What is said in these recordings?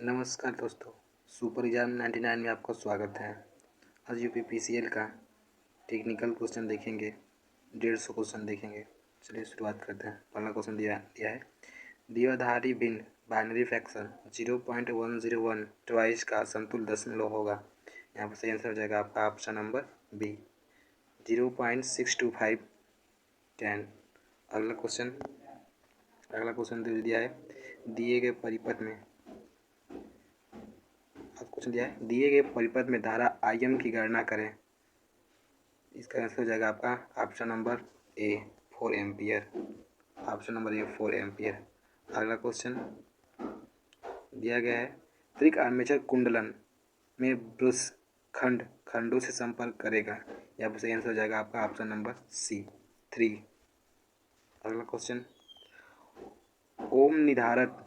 नमस्कार दोस्तों, super exam 99 में आपका स्वागत है। आज यूपीपीसीएल का टेक्निकल क्वेश्चन देखेंगे, 150 क्वेश्चन देखेंगे। चलिए शुरुआत करते हैं। पहला क्वेश्चन दिया है द्विआधारी भिन्न बाइनरी फ्रैक्शन 0.101 ट्वाइस का समतुल्य दशमलव होगा। यहाँ पर सही आंसर हो जाएगा आपका ऑप्शन नंबर बी 0.625 10। अगला क्वेश्चन दिया है दिए गए परिपथ में दिए गए परिपथ में धारा Im की गणना करें। इसका आंसर हो जाएगा आपका ऑप्शन नंबर ए 4 एम्पियर। ऑप्शन नंबर ए 4 एम्पियर। अगला क्वेश्चन दिया गया है त्रिक आर्मेचर कुंडलन में ब्रश खंडों से संपर्क करेगा। यहाँ पर सही आंसर हो जाएगा आपका ऑप्शन नंबर सी 3। अगला क्वेश्चन ओम निधारक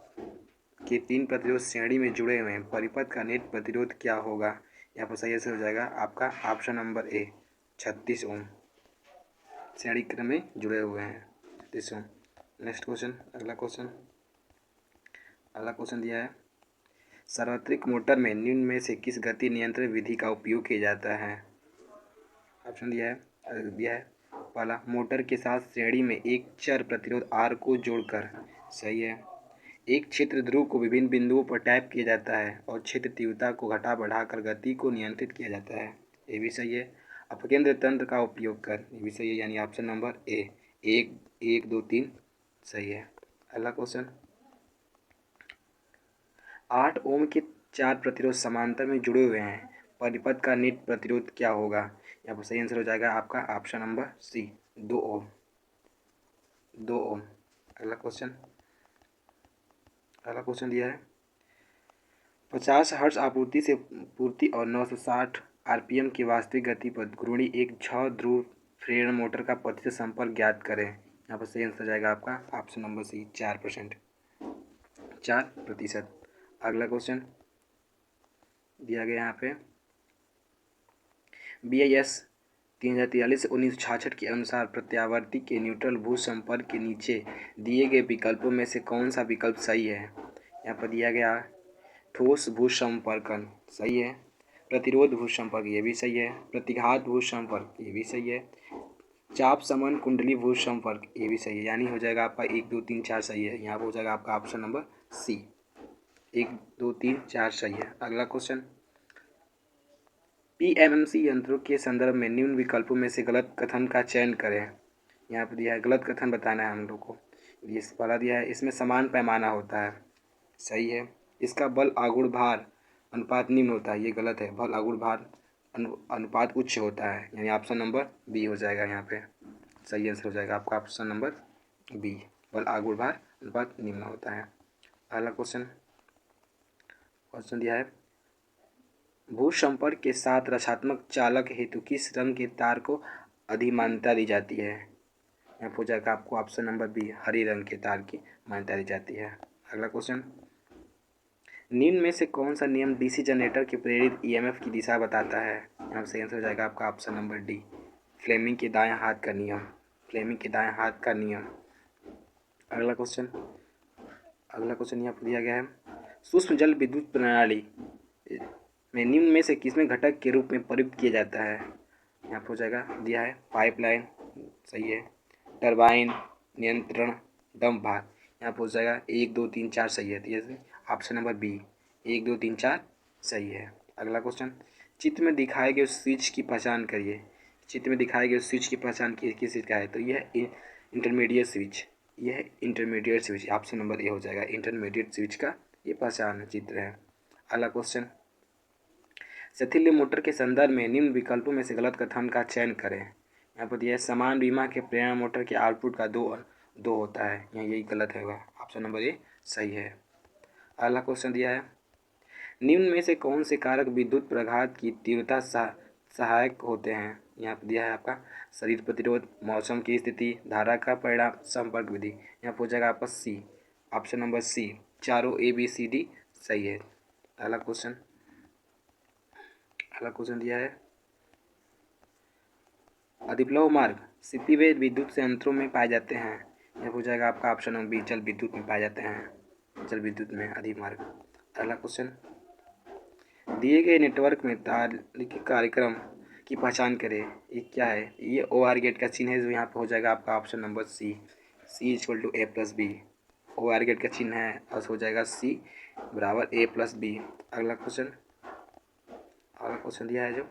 के 3 प्रतिरोध श्रेणी में जुड़े हुए हैं, परिपथ का नेट प्रतिरोध क्या होगा। यहाँ पर सही आंसर हो जाएगा आपका ऑप्शन नंबर ए 36 ओम। श्रेणी क्रम में जुड़े हुए हैं 36 ओम। नेक्स्ट क्वेश्चन अगला क्वेश्चन दिया है सार्वत्रिक मोटर में निम्न में से किस गति नियंत्रण विधि का उपयोग किया जाता है। ऑप्शन दिया है पहला मोटर के साथ श्रेणी में एक चर प्रतिरोध आर को जोड़कर। सही है। एक क्षेत्र ध्रुव को विभिन्न बिंदुओं पर टैप किया जाता है और क्षेत्र तीव्रता को घटा बढ़ाकर गति को नियंत्रित किया जाता है। ये भी सही है। अपकेंद्र तंत्र का उपयोग कर। ये भी सही है, यानी ऑप्शन नंबर ए 1 2 3 सही है। अगला क्वेश्चन 8 ओम के 4 प्रतिरोध समांतर में जुड़े हुए हैं, परिपथ का नेट प्रतिरोध क्या होगा। यहाँ पर सही आंसर हो जाएगा आपका ऑप्शन नंबर सी 2 ओम। अगला क्वेश्चन दिया है 50 हर्ट्ज पूर्ति और 960 आरपीएम की वास्तविक गति पर घूर्णी एक 6 ध्रुव प्रेरण मोटर का प्रतिशत संपर्क ज्ञात करें। यहाँ पर सही आंसर हो जाएगा आपका ऑप्शन नंबर सी 4%। अगला क्वेश्चन दिया गया यहाँ पे BIS 3043 से 1966 के अनुसार प्रत्यावर्ती के न्यूट्रल भू संपर्क के नीचे दिए गए विकल्पों में से कौन सा विकल्प सही है। यहाँ पर दिया गया ठोस भू संपर्कन सही है, प्रतिरोध भू संपर्क ये भी सही है, प्रतिघात भू संपर्क ये भी सही है, चाप समन कुंडली भू संपर्क ये भी सही है, यानी हो जाएगा आपका 1 2 3 4 सही है। यहाँ पर हो जाएगा आपका ऑप्शन नंबर सी 1 2 3 4 सही है। अगला क्वेश्चन PMMC यंत्रों के संदर्भ में निम्न विकल्पों में से गलत कथन का चयन करें। यहाँ पर दिया है गलत कथन बताना है हम लोग को। ये पहला दिया है इसमें समान पैमाना होता है। सही है। इसका बल आघूर्ण भार अनुपात निम्न होता है। ये गलत है, बल आघूर्ण भार अनुपात उच्च होता है, यानी ऑप्शन नंबर बी हो जाएगा। यहाँ पे सही आंसर हो जाएगा आपका ऑप्शन नंबर बी, बल आघूर्ण भार अनुपात निम्न होता है। अगला क्वेश्चन दिया है भू संपर्क के साथ रक्षात्मक चालक हेतु किस रंग के तार को अधिक मान्यता दी जाती है। यहाँ हो जाएगा आपको ऑप्शन नंबर बी, हरे रंग के तार की मान्यता दी जाती है। अगला क्वेश्चन निम्न में से कौन सा नियम डीसी जनरेटर के प्रेरित ईएमएफ की दिशा बताता है। यहाँ सही आंसर हो जाएगा आपका ऑप्शन नंबर डी, फ्लेमिंग के दाएं हाथ का नियम। अगला क्वेश्चन यहाँ पर दिया गया है सूक्ष्म जल विद्युत प्रणाली में निम्न में से किसमें घटक के रूप में प्रयुक्त किया जाता है। यहाँ पर हो जाएगा दिया है पाइपलाइन सही है, टरबाइन, नियंत्रण, डंप भाग। यहाँ पर हो जाएगा 1 2 3 4 सही है, तो ऑप्शन नंबर बी 1 2 3 4 सही है। अगला क्वेश्चन चित्र में दिखाए गए स्विच की पहचान करिए। चित्र में दिखाए गए स्विच की पहचान किस चीज़ का है, तो यह इंटरमीडिएट स्विच ऑप्शन नंबर ए हो जाएगा। इंटरमीडिएट स्विच का ये पहचान चित्र है। अगला क्वेश्चन शिथिल मोटर के संदर्भ में निम्न विकल्पों में से गलत कथन का चयन करें। यहाँ पर दिया है समान बीमा के प्रेरण मोटर के आउटपुट का दो होता है, यहाँ यही गलत है, ऑप्शन नंबर ए सही है। अगला क्वेश्चन दिया है निम्न में से कौन से कारक विद्युत प्रघात की तीव्रता सहायक होते हैं। यहाँ पर दिया है आपका शरीर प्रतिरोध, मौसम की स्थिति, धारा का परिणाम, संपर्क विधि। यहाँ पर हो जाएगा आपका सी, ऑप्शन नंबर सी, चारों ABCD सही है। अगला क्वेश्चन दिया है अधिप्लव मार्ग क्षितिवेद विद्युत संयंत्रों में पाए जाते हैं। यह हो जाएगा आपका ऑप्शन नंबर बी, जल विद्युत में पाए जाते हैं, जल विद्युत में अधिक मार्ग। अगला क्वेश्चन, दिए गए नेटवर्क में तार्किक कार्यक्रम की पहचान करें। ये क्या है? ये OR गेट का चिन्ह है, जो यहाँ पे हो जाएगा आपका option number C. C equal to A+B। OR gate का चिन्ह है और हो जाएगा सी बराबर A+B। अगला क्वेश्चन दिया है, जो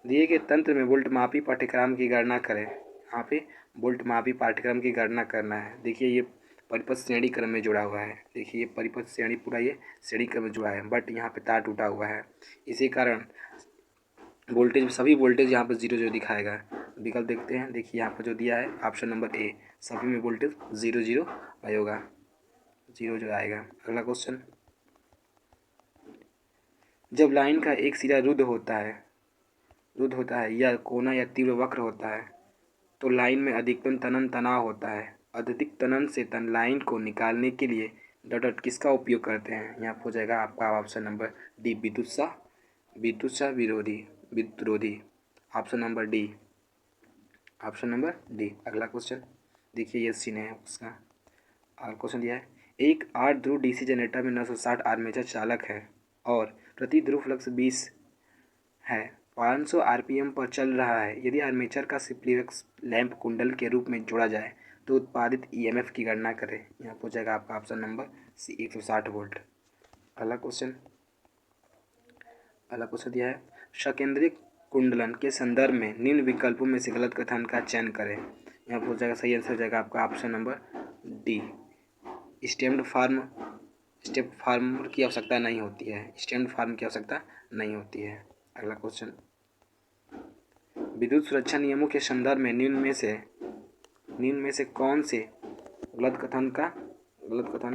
दिए गए तंत्र में वोल्ट मापी पाठ्यक्रम की गणना करें। यहाँ पे वोल्ट मापी पाठ्यक्रम की गणना करना है। देखिए ये परिपथ श्रेणी क्रम में जुड़ा हुआ है। देखिए ये परिपथ श्रेणी पूरा ये श्रेणी क्रम में जुड़ा है, बट यहाँ पे तार टूटा हुआ है, इसी कारण वोल्टेज सभी वोल्टेज यहाँ पर 0 0 दिखाएगा। विकल्प देखते हैं। देखिए यहाँ पर जो दिया है ऑप्शन नंबर ए, सभी में वोल्टेज 0 0 होगा, 0 0 आएगा। अगला क्वेश्चन, जब लाइन का एक सिरा रुद्ध होता है या कोना या तीव्र वक्र होता है तो लाइन में अधिकतम तनन तनाव होता है। अधिक तनन से तन लाइन को निकालने के लिए डॉट किसका उपयोग करते हैं? यहाँ हो जाएगा आपका ऑप्शन नंबर डी, विद्युत विरोधी। ऑप्शन नंबर डी, अगला क्वेश्चन देखिए, ये सीन है उसका। और क्वेश्चन दिया है, एक 8 ध्रुव DC जनरेटर में 960 आर्मेचर चालक है और प्रति ध्रुव फ्लक्स 20 है, 500 RPM पर चल रहा है। यदि आर्मेचर का सिंप्लेक्स लैंप कुंडल के रूप में जोड़ा जाए तो उत्पादित EMF की गणना करें। यहाँ हो जाएगा आपका ऑप्शन नंबर सी, 160 वोल्ट। अगला क्वेश्चन दिया है, सकेंद्रिक कुंडलन के संदर्भ में निम्न विकल्पों में से गलत कथन का चयन करें। यहाँ हो जाएगा सही आंसर हो जाएगा आपका ऑप्शन नंबर डी, स्टेम्ड फार्म की आवश्यकता नहीं होती है। स्टेम्ड फार्म की आवश्यकता नहीं होती है। अगला क्वेश्चन, विद्युत सुरक्षा नियमों के संदर्भ में निम्न में से कौन से गलत कथन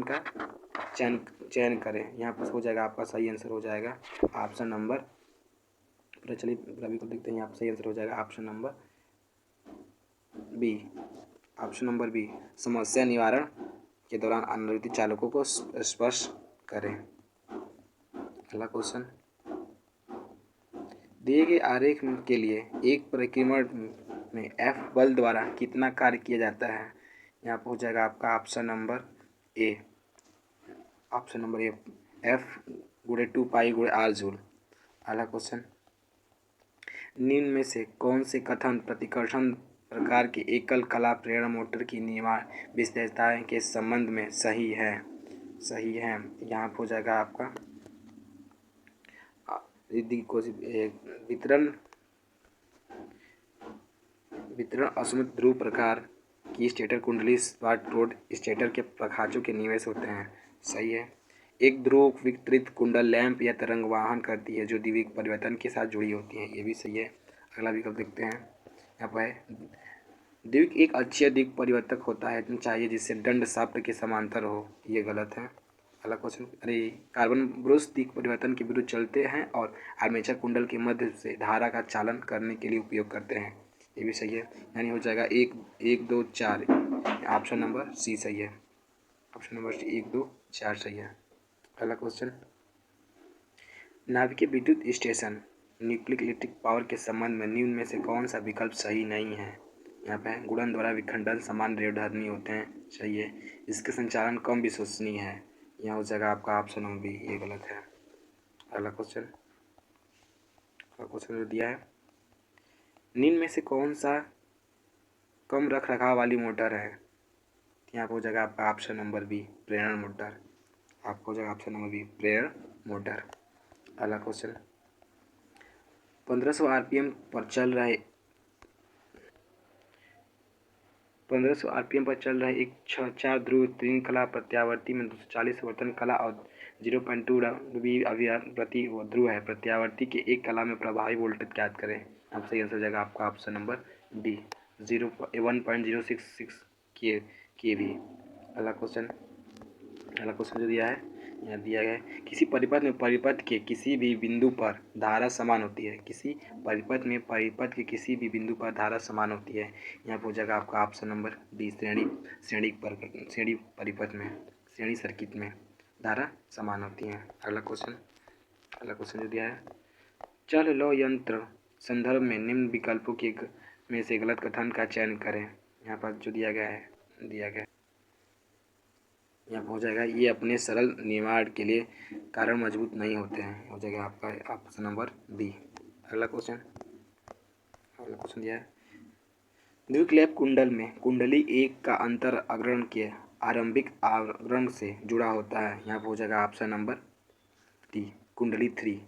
का चयन करें। यहाँ पर हो जाएगा आपका सही आंसर हो जाएगा ऑप्शन नंबर, प्रचलित रवि को देखते हैं। यहाँ पर सही आंसर हो जाएगा ऑप्शन नंबर बी, समस्या निवारण के दौरान अनुवर्ती चालकों को स्पर्श करें। अगला क्वेश्चन, दिए गए आरेख के लिए एक परिक्रमण में F बल द्वारा कितना कार्य किया जाता है। यहाँ पर हो जाएगा आपका ऑप्शन नंबर ए, F गुणे 2 पाई गुणे R जूल। अगला क्वेश्चन, निम्न में से कौन से कथन प्रतिकर्षण प्रकार के एकल कला प्रेरण मोटर की निर्माण विशेषताएं के संबंध में सही है? यहाँ हो जाएगा आपका वितरण असममित ध्रुव प्रकार की स्टेटर कुंडली स्पॉट रोड स्टेटर के प्रखाचों के निवेश होते हैं। सही है। एक ध्रुव वितरित कुंडल लैंप या तरंग वाहन करती है जो द्विक परिवर्तन के साथ जुड़ी होती है। ये भी सही है। अगला विकल्प देखते हैं। यहाँ पर द्विक एक अक्षीय दिक् परिवर्तक होता है चाहिए जिससे दंड शाफ्ट के समांतर हो। ये गलत है। अगला क्वेश्चन, कार्बन ब्रश दिक् परिवर्तन के विरुद्ध चलते हैं और आर्मेचर कुंडल के मध्य से धारा का चालन करने के लिए उपयोग करते हैं। ये भी सही है। यानी हो जाएगा 1 2 4, ऑप्शन नंबर सी सही है। ऑप्शन नंबर सी 1 2 4 सही है। अगला क्वेश्चन, नाभिकीय विद्युत स्टेशन न्यूक्लियर इलेक्ट्रिक पावर के संबंध में निम्न में से कौन सा विकल्प सही नहीं है? यहाँ पे गुणन द्वारा विखंडन समान रेडियोधर्मी होते हैं। सही है। इसके संचालन कम विश्वसनीय है। यहाँ हो जाएगा आपका ऑप्शन नंबर बी, ये गलत है। अगला क्वेश्चन जो दिया है, निम्न में से कौन सा कम रख रखाव वाली मोटर है? यहाँ पर हो जाएगा आपका ऑप्शन नंबर बी, प्रेरण मोटर। आपको हो जाएगा ऑप्शन नंबर बी, प्रेरण मोटर। अगला क्वेश्चन, 1500 RPM पर चल रहे 1500 RPM पर चल रहे एक 4 ध्रुव तीन कला प्रत्यावर्ती में 240 वर्तन कला और 0.2 प्रति ध्रुव है। प्रत्यावर्ती के एक कला में प्रभावी वोल्टेज ज्ञात करें। अब सही आंसर हो जाएगा आपका ऑप्शन नंबर डी, 1.066 kV। अगला क्वेश्चन जो दिया है, यहाँ दिया गया है, किसी परिपथ में परिपथ के किसी भी बिंदु पर धारा समान होती है। किसी परिपथ में परिपथ के किसी भी बिंदु पर धारा समान होती है। यहाँ हो जाएगा आपका ऑप्शन नंबर डी, श्रेणी परिपथ में, श्रेणी सर्किट में धारा समान होती है। अगला क्वेश्चन जो दिया है, चल लो यंत्र संदर्भ में निम्न विकल्पों के में से गलत कथन का चयन करें। यहाँ पर जो दिया गया है यहाँ पर हो जाएगा ये अपने सरल निर्माण के लिए कारण मजबूत नहीं होते हैं, हो जाएगा आपका ऑप्शन नंबर बी। अगला क्वेश्चन दिया है द्विक्लेप कुंडल में कुंडली एक का अंतर अग्रण के आरंभिक आवरण से जुड़ा होता है। यहाँ पर हो जाएगा ऑप्शन नंबर डी कुंडली थ्री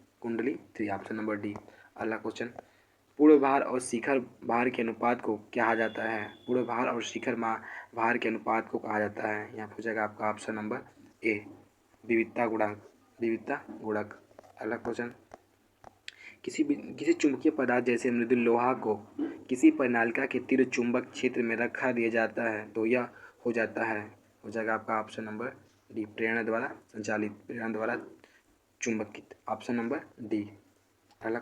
ऑप्शन नंबर डी। अगला क्वेश्चन पूर्ण भार और शिखर भार के अनुपात को कहा जाता है। पूर्ण भार और शिखर भार के अनुपात को कहा जाता है। यहाँ हो जाएगा आपका ऑप्शन नंबर ए विविधता गुणक। अगला क्वेश्चन किसी चुंबकीय पदार्थ जैसे मृदु लोहा को किसी परिनालिका के तीव्र चुंबक क्षेत्र में रखा दिया जाता है तो यह हो जाता है, हो जाएगा आपका ऑप्शन नंबर डी प्रेरणा द्वारा चुंबकित, ऑप्शन नंबर डी। अगला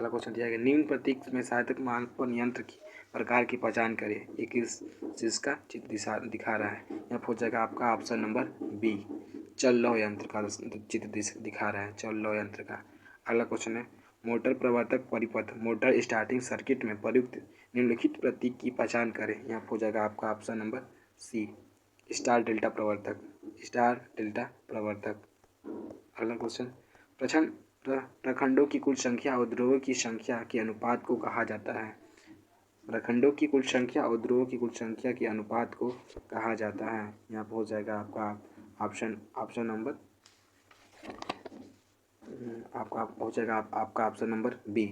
क्वेश्चन दिया गया निम्न प्रतीक में सहायक मापन यंत्र की प्रकार की पहचान करें। ये किस चीज़ का चित्र दिखा रहा है। यहाँ हो जाएगा आपका ऑप्शन नंबर बी चल लौह यंत्र का चित्र दिखा रहा है, चल लौह यंत्र का। अगला क्वेश्चन है मोटर प्रवर्तक परिपथ मोटर स्टार्टिंग सर्किट में प्रयुक्त निम्नलिखित प्रतीक की पहचान करें। यहाँ हो जाएगा आपका option number C star delta प्रवर्तक। अगला क्वेश्चन प्रखंडों की कुल संख्या और ध्रुवों की संख्या के अनुपात को कहा जाता है। प्रखंडों की कुल संख्या और ध्रुवों की कुल संख्या के अनुपात को कहा जाता है। यहाँ पर हो जाएगा आपका ऑप्शन नंबर आपका ऑप्शन नंबर बी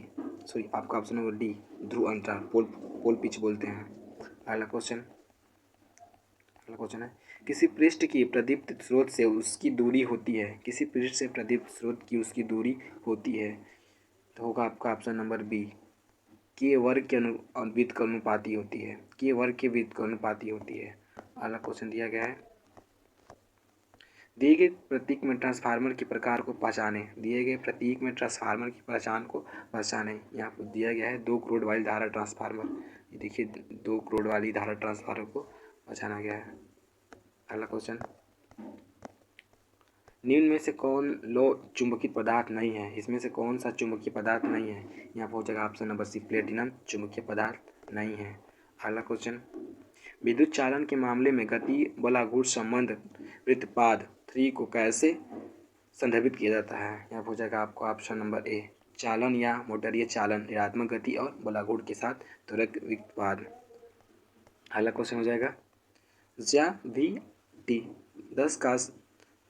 आपका ऑप्शन नंबर डी ध्रुव अंतराल पोल पिच बोलते हैं। अगला क्वेश्चन है किसी पृष्ठ की प्रदीप्त स्रोत से उसकी दूरी होती है। किसी पृष्ठ से प्रदीप्त स्रोत की उसकी दूरी होती है तो होगा आपका ऑप्शन नंबर बी के वर्ग के वृत्त के अनुपाती होती है, के वर्ग के वृत्त के अनुपाती होती है। अगला क्वेश्चन दिया गया है दिए गए प्रतीक में ट्रांसफार्मर के प्रकार को पहचानें। दिए गए प्रतीक में ट्रांसफार्मर की पहचान को पहचानें। यहाँ पर दिया गया है 2 करोड़ वाली धारा ट्रांसफार्मर। ये देखिए 2 करोड़ वाली धारा ट्रांसफार्मर को पहचाना गया है। अगला क्वेश्चन निम्न में से कौन लो चुंबकीय पदार्थ नहीं है। इसमें से कौन सा चुंबकीय पदार्थ नहीं है। यहाँ पर हो जाएगा ऑप्शन नंबर सी प्लेटिनम चुंबकीय पदार्थ नहीं है। अगला क्वेश्चन विद्युत चालन के मामले में गति बलागुण संबंध वृत्तपाद 3 को कैसे संदर्भित किया जाता है। यहाँ हो जाएगा आपको ऑप्शन नंबर ए चालन या मोटरीय चालन ऋणात्मक गति और बलागुण के साथ त्वरक वृत्तपाद। अगला क्वेश्चन हो जाएगा ज्या वी टी 10 का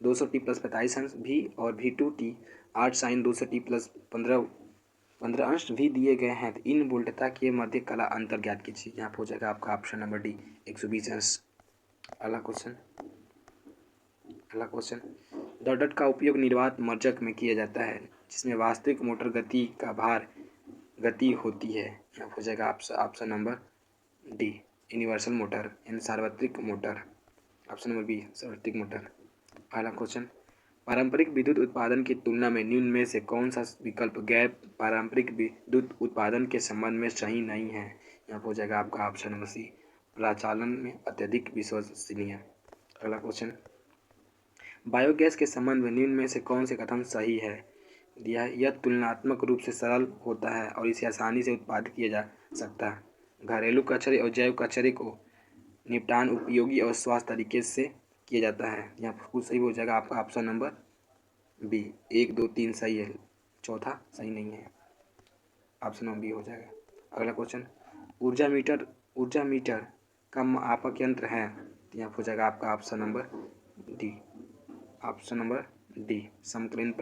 200t + 45 अंश भी और V2t 8 sin 200t + 15 अंश भी दिए गए हैं तो इन वोल्टता के मध्य कला अंतर ज्ञात कीजिए। यहाँ हो जाएगा आपका ऑप्शन नंबर डी 120 अंश। अगला क्वेश्चन डॉट का उपयोग निर्वात मर्जक में किया जाता है जिसमें वास्तविक मोटर गति का भार गति होती है। यहाँ हो जाएगा option number D universal motor यानी सार्वत्रिक मोटर, ऑप्शन नंबर बी सार्वत्रिक मोटर। अगला क्वेश्चन पारंपरिक विद्युत उत्पादन की तुलना में निम्न में से कौन सा विकल्प गैर पारंपरिक विद्युत उत्पादन के संबंध में सही नहीं है। यहाँ हो जाएगा आपका ऑप्शन नंबर सी प्रचालन में अत्यधिक विश्वसनीय। अगला क्वेश्चन बायोगैस के संबंध में निम्न में से कौन से कथन सही है। दिया है यह तुलनात्मक रूप से सरल होता है और इसे आसानी से उत्पादित किया जा सकता है। घरेलू कचरे और जैव कचरे को निपटान उपयोगी और स्वास्थ्य तरीके से किया जाता है। यहाँ पर कुछ सही हो जाएगा आपका ऑप्शन नंबर बी 1 2 3 सही है, चौथा सही नहीं है, ऑप्शन नंबर बी हो जाएगा। अगला क्वेश्चन ऊर्जा मीटर का मापक यंत्र है तो यहाँ हो जाएगा आपका ऑप्शन नंबर डी समकालीन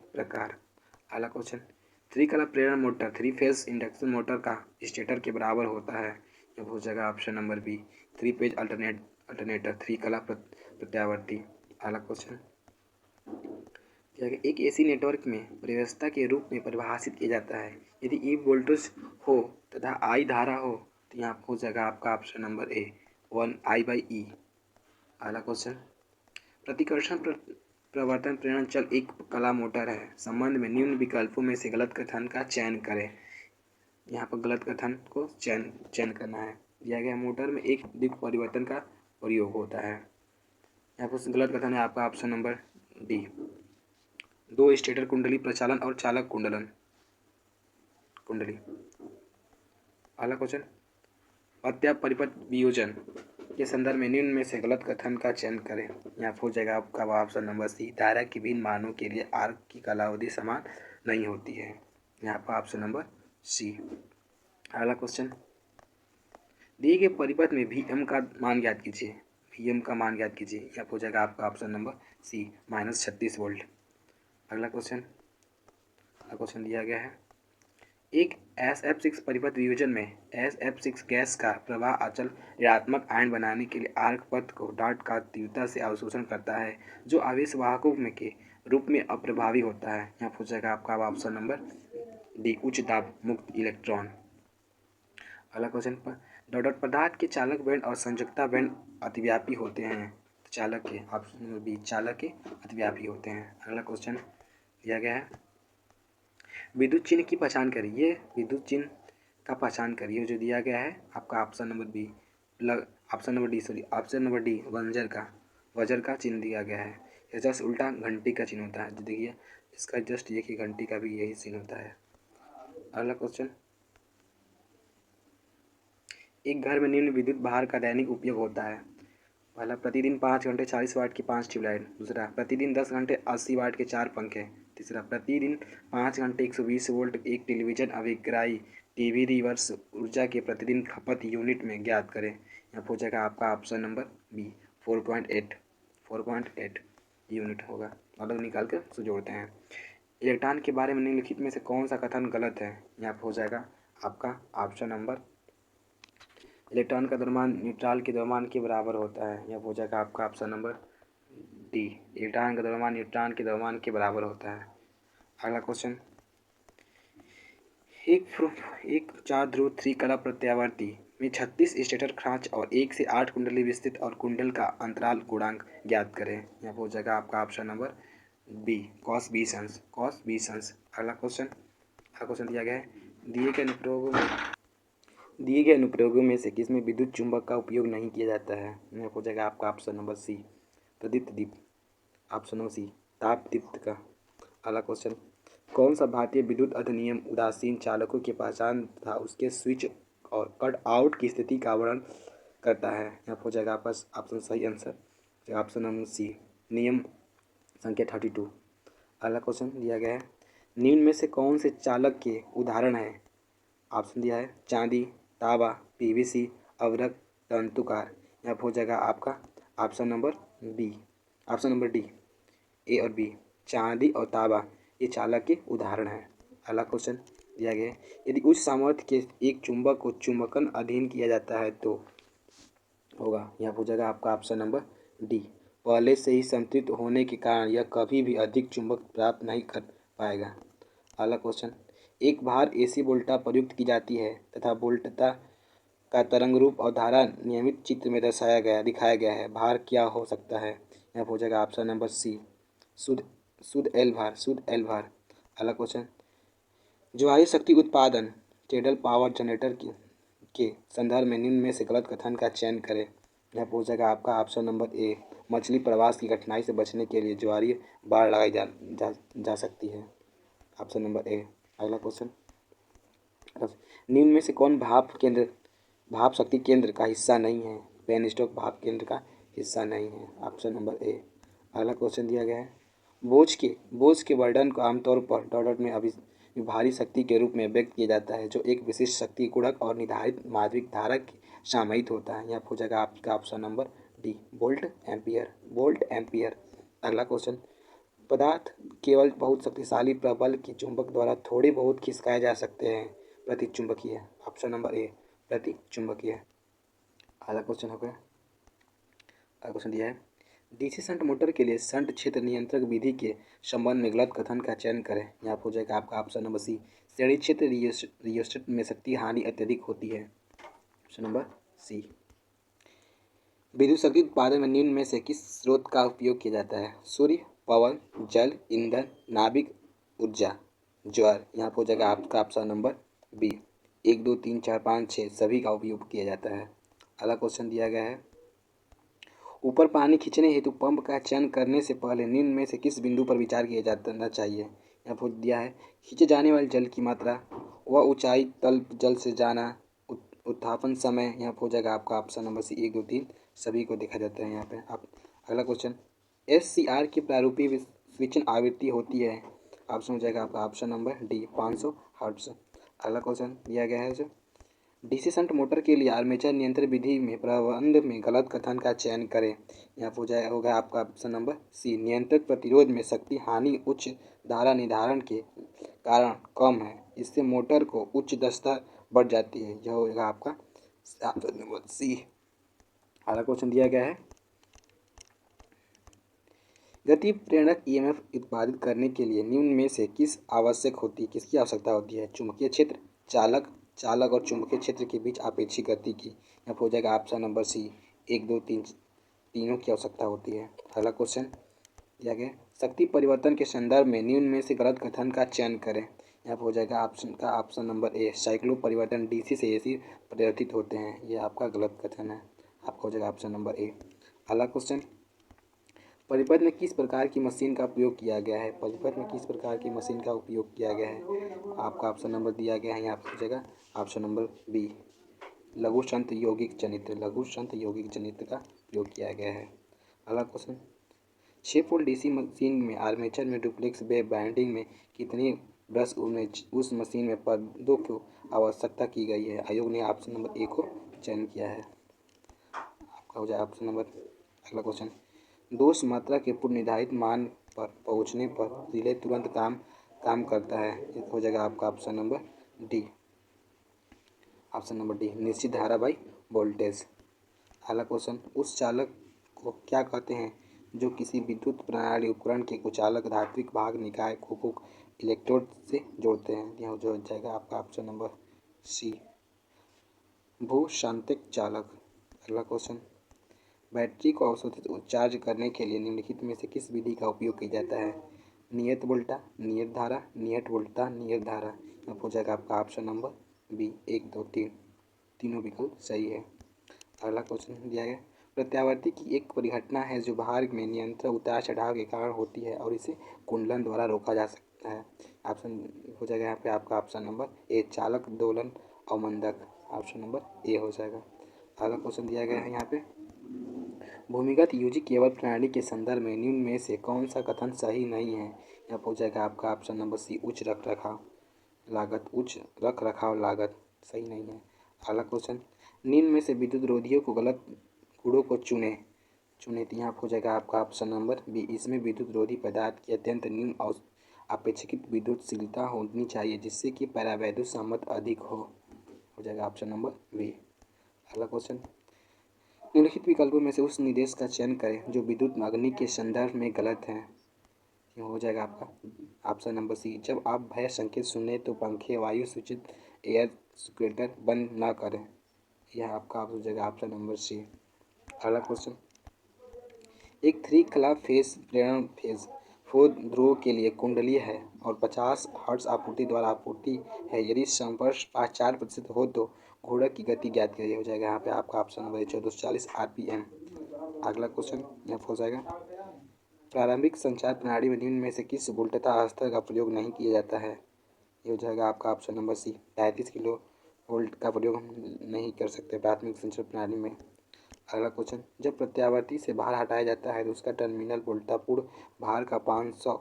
प्रकार। अगला क्वेश्चन 3 कला प्रेरण मोटर 3 फेज इंडक्शन मोटर का स्टेटर के बराबर होता है। यह हो जाएगा option number B 3 phase alternator 3 कला प्रत्यावर्ती। अगला क्वेश्चन एक एसी नेटवर्क में व्यवस्था के रूप में परिभाषित किया जाता है यदि ई वोल्टेज हो तथा आई धारा हो तो यहाँ हो जाएगा आपका ऑप्शन नंबर ए 1I/E। अगला क्वेश्चन प्रतिकर्षण प्रवर्तन प्रेरण चल एक कला मोटर है संबंध में निम्न विकल्पों में से गलत कथन का चयन करें। यहाँ पर गलत कथन को चयन करना है। दिया गया मोटर में एक दिक् परिवर्तन का प्रयोग होता है। यहाँ पर गलत कथन है आपका ऑप्शन नंबर डी 2 स्टेटर कुंडली प्रचालन और चालक कुंडली। अगला क्वेश्चन अत्याप परिपथ वियोजन के संदर्भ में निम्न में से गलत कथन का चयन करें। यहाँ पर हो जाएगा आपका ऑप्शन नंबर सी, धारा के भिन्न मानों के लिए आर्क की कालावधि समान नहीं होती है। यहाँ पर ऑप्शन नंबर सी। अगला क्वेश्चन, दिए गए परिपथ में Vm का मान ज्ञात कीजिए। Vm का मान ज्ञात कीजिए। यहाँ पर हो जाएगा आपका ऑप्शन नंबर सी, -36 वोल्ट। अगला क्वेश्चन दिया गया है, एक SF6 परिपथ वियोजन में SF6 गैस का प्रवाह अचल ऋणात्मक आयन बनाने के लिए आर्क पथ को डार्ट का तीव्रता से अवशोषण करता है, जो आवेश वाहकों में के रूप में अप्रभावी होता है। यहाँ पूछा जाएगा आपका ऑप्शन नंबर डी, उच्च दाब मुक्त इलेक्ट्रॉन। अगला क्वेश्चन पर डॉट पदार्थ के चालक बैंड और संयोजकता बैंड अतिव्यापी होते हैं। चालक के ऑप्शन नंबर बी, चालक के अतिव्यापी होते हैं। अगला क्वेश्चन दिया गया है, विद्युत चिन्ह की पहचान करिए। विद्युत चिन्ह का पहचान करिए जो दिया गया है आपका option number B, option number D वज्र का चिन्ह दिया गया है। यह जस्ट उल्टा घंटी का चिन्ह होता है। देखिए इसका जस्ट ये कि घंटी का भी यही चिन्ह होता है। अगला क्वेश्चन, एक घर में निम्न विद्युत भार का दैनिक उपयोग होता है। पहला, प्रतिदिन 5 घंटे 40 वाट की 5 ट्यूबलाइट। दूसरा, प्रतिदिन 10 घंटे 80 वाट के 4 पंखे। तीसरा, प्रतिदिन 5 घंटे 120 वोल्ट एक टेलीविजन अभिग्राही टीवी रिवर्स ऊर्जा के प्रतिदिन खपत यूनिट में ज्ञात करें। यहाँ हो जाएगा आपका ऑप्शन नंबर बी, 4.8 यूनिट होगा। अलग निकाल कर उसको जोड़ते हैं। इलेक्ट्रॉन के बारे में निम्नलिखित में से कौन सा कथन गलत है। यहाँ हो जाएगा आपका ऑप्शन नंबर, इलेक्ट्रॉन का द्रव्यमान न्यूट्रॉन के द्रव्यमान के बराबर होता है। यह हो जाएगा आपका ऑप्शन नंबर डी, इलेक्ट्रॉन का द्रव्यमान न्यूट्रॉन के द्रव्यमान के बराबर होता है। अगला क्वेश्चन, एक 4 ध्रुव त्रिकला प्रत्यावर्ती में 36 स्टेटर खांच और 1 से 8 कुंडली विस्तृत और कुंडल का अंतराल गुणांक ज्ञात करें। यह हो जाएगा आपका ऑप्शन नंबर बी, कॉस 20 अंश। अगला क्वेश्चन दिया गया है, दिए गए अनुप्रयोगों में से किसमें विद्युत चुंबक का उपयोग नहीं किया जाता है। यह हो जाएगा आपका ऑप्शन नंबर सी, प्रदीप्त दीप। ऑप्शन नंबर सी, ताप दीप्त का। अगला क्वेश्चन, कौन सा भारतीय विद्युत अधिनियम उदासीन चालकों की पहचान तथा उसके स्विच और कट आउट की स्थिति का वर्णन करता है। यहाँ हो जाएगा आपका ऑप्शन सही आंसर ऑप्शन नंबर सी, नियम संख्या 32। अगला क्वेश्चन दिया गया है, निम्न में से कौन से चालक के उदाहरण है। ऑप्शन दिया है चांदी, तांबा, पीवीसी, अवरक, तंतुकार। यहाँ हो जाएगा आपका ऑप्शन नंबर डी, ए और बी, चांदी और तांबा ये चालक के उदाहरण हैं। अगला क्वेश्चन दिया गया है, यदि उच्च सामर्थ्य के एक चुंबक को चुंबकन अधीन किया जाता है तो होगा। यहाँ हो जाएगा आपका ऑप्शन नंबर डी, पहले से ही संतृप्त होने के कारण यह कभी भी अधिक चुंबक प्राप्त नहीं कर पाएगा। अगला क्वेश्चन, एक भार AC वोल्टा प्रयुक्त की जाती है तथा वोल्टता का तरंग रूप और धारा नियमित चित्र में दिखाया गया है। भार क्या हो सकता है। यहाँ हो जाएगा ऑप्शन नंबर सी, शुद्ध एल भार। अगला क्वेश्चन, ज्वारीय शक्ति उत्पादन टेडल पावर जनरेटर के संदर्भ में निम्न में से गलत कथन का चयन करें। यहाँ हो जाएगा आपका ऑप्शन नंबर ए, मछली प्रवास की कठिनाई से बचने के लिए ज्वारीय बाड़ लगाई जा सकती है। ऑप्शन नंबर ए। अगला क्वेश्चन, निम्न में से कौन भाप शक्ति केंद्र का हिस्सा नहीं है। पेनस्टॉक भाप केंद्र का हिस्सा नहीं है। ऑप्शन नंबर ए। अगला क्वेश्चन दिया गया है, बोझ के वर्णन को आमतौर पर डॉट में भारी शक्ति के रूप में व्यक्त किया जाता है जो एक विशिष्ट शक्ति गुणक और निर्धारित माध्यमिक धारा के सामयिक होता है। यहाँ हो जाएगा आपका option number D, volt ampere. अगला क्वेश्चन, पदार्थ केवल बहुत शक्तिशाली प्रबल के चुंबक द्वारा थोड़े बहुत खिसकाए जा सकते हैं। प्रतिचुंबकीय। ऑप्शन नंबर ए, प्रतिचुंबकीय। अगला क्वेश्चन हो गया, अगला क्वेश्चन दिया है, DC शंट मोटर के लिए शंट क्षेत्र नियंत्रक विधि के संबंध में गलत कथन का चयन करें। यहाँ हो जाएगा आपका ऑप्शन नंबर सी, श्रेणी क्षेत्र रियोस्टेट में शक्ति हानि अत्यधिक होती है। Option number C. विद्युत शक्ति उत्पादन में निम्न में से किस स्रोत का उपयोग किया जाता है। सूर्य, पवन, जल, ईंधन, नाभिक ऊर्जा, ज्वार। यहाँ हो जाएगा आपका ऑप्शन नंबर बी, 1 2 3 4 5 6 सभी का उपयोग किया जाता है। अगला क्वेश्चन दिया गया है, ऊपर पानी खींचने हेतु पंप का चयन करने से पहले निम्न में से किस बिंदु पर विचार किया जाना चाहिए। यहाँ पर दिया है, खींचे जाने वाले जल की मात्रा, वह ऊंचाई, तल जल से जाना, उत्थापन समय। यहाँ हो जाएगा आपका ऑप्शन नंबर सी, 1 2 3 सभी को देखा जाता है यहाँ पे। आप अगला क्वेश्चन, SCR की प्रारूपी विचलन आवृत्ति होती है। ऑप्शन हो जाएगा आपका ऑप्शन नंबर डी 500 हर्ट्ज। अगला क्वेश्चन दिया गया है जो डीसी शंट मोटर के लिए आर्मेचर नियंत्रण विधि में प्रबंध में गलत कथन का चयन करें। यहाँ हो जाए होगा आपका ऑप्शन नंबर सी, नियंत्रक प्रतिरोध में शक्ति हानि उच्च धारा निर्धारण के कारण कम है, इससे मोटर को उच्च दक्षता बढ़ जाती है। यह होगा आपका ऑप्शन नंबर सी। अगला क्वेश्चन दिया गया है, गति प्रेरक ईएमएफ उत्पादित करने के लिए निम्न में से किसकी आवश्यकता होती है। चुंबकीय क्षेत्र, चालक और चुंबकीय क्षेत्र के बीच आपेक्षिक गति की। यहाँ हो जाएगा ऑप्शन नंबर सी, 1 2 3 तीनों की आवश्यकता होती है। अगला क्वेश्चन दिया गया, शक्ति परिवर्तन के संदर्भ में निम्न में से गलत कथन का चयन करें। यहाँ हो जाएगा ऑप्शन नंबर ए, साइक्लो परिवर्तन डीसी से एसी परिवर्तित होते हैं। यह आपका गलत कथन है। आपका हो जाएगा ऑप्शन नंबर ए। अगला क्वेश्चन, परिपथ में किस प्रकार की मशीन का उपयोग किया गया है। परिपथ में किस प्रकार की मशीन का उपयोग किया गया है। आपका ऑप्शन नंबर दिया गया है यहाँ पर हो जाएगा ऑप्शन नंबर बी, लघु शंत यौगिक जनित्र का उपयोग किया गया है। अगला क्वेश्चन, 6 पोल डीसी मशीन में आर्मेचर में डुप्लेक्स वेव बाइंडिंग में कितनी ब्रश उस मशीन में पर्दों की आवश्यकता की गई है। आयोग ने ऑप्शन नंबर ए को चयन किया है। आपका हो जाए ऑप्शन नंबर। अगला क्वेश्चन, दोष मात्रा के पूर्व निर्धारित मान पर पहुंचने पर रिले तुरंत काम करता है। ये हो जाएगा आपका ऑप्शन नंबर डी, निश्चित धारा बाई वोल्टेज। अगला क्वेश्चन, उस चालक को क्या कहते हैं जो किसी विद्युत प्रणाली उपकरण के कुचालक धात्विक भाग निकाय को इलेक्ट्रोड से जोड़ते हैं। यह जो हो जाएगा आपका ऑप्शन नंबर सी, भूशांतिक चालक। अगला क्वेश्चन, बैटरी को अवशोषित चार्ज करने के लिए निम्नलिखित में से किस विधि का उपयोग किया जाता है। नियत वोल्टा, नियत धारा, नियत वोल्टा, नियत धारा। अब हो जाएगा आपका ऑप्शन नंबर बी, 1 2 3 तीनों विकल्प सही है। अगला क्वेश्चन दिया गया, प्रत्यावर्ती की एक परिघटना है जो भार में निरंतर उतार चढ़ाव के कारण होती है और इसे कुंडलन द्वारा रोका जा सकता है। ऑप्शन हो जाएगा यहाँ पे आपका ऑप्शन नंबर ए, चालक, दोलन, अवमंदक। ऑप्शन नंबर ए हो जाएगा। अगला क्वेश्चन दिया गया है यहाँ पे, भूमिगत यूजी केबल प्रणाली के संदर्भ में निम्न में से कौन सा कथन सही नहीं है। यहाँ हो जाएगा आपका ऑप्शन नंबर सी, उच्च रख रखाव लागत सही नहीं है। अगला क्वेश्चन, निम्न में से विद्युत रोधियों को गलत गुणों को चुने। तो यहाँ हो जाएगा आपका ऑप्शन नंबर बी, इसमें विद्युत रोधी पदार्थ की अत्यंत निम्न और अपेक्षित विद्युतशीलता होनी चाहिए जिससे कि परावैद्युत सामर्थ्य अधिक हो जाएगा ऑप्शन नंबर बी। अगला क्वेश्चन, निम्नलिखित विकल्पों में से उस निर्देश का चयन करें जो विद्युत अग्नि के संदर्भ में गलत है। यह हो जाएगा आपका ऑप्शन नंबर सी, जब आप भय संकेत सुने तो पंखे, वायु सूचित एयर सिक्रेटर बंद न करें। यह आपका हो जाएगा ऑप्शन नंबर सी। अगला क्वेश्चन, एक 3 कला फेज प्रेरण फेज 4 ध्रुव के लिए कुंडली है और 50 हर्ट्ज आपूर्ति द्वारा आपूर्ति है। यदि संपर्क 4% हो तो घूर्णक की गति ज्ञात करिए। हो जाएगा यहाँ पे आपका ऑप्शन नंबर 1440 RPM। अगला क्वेश्चन यहाँ हो जाएगा, प्रारंभिक संचार प्रणाली में निम्न में से किस वोल्टता स्तर का प्रयोग नहीं किया जाता है। ये हो जाएगा आपका option number C, 35 kilo volt का प्रयोग हम नहीं कर सकते प्राथमिक संचार प्रणाली में। अगला क्वेश्चन, जब प्रत्यावर्ती से भार हटाया जाता है तो उसका टर्मिनल वोल्टता पूर्ण भार का 500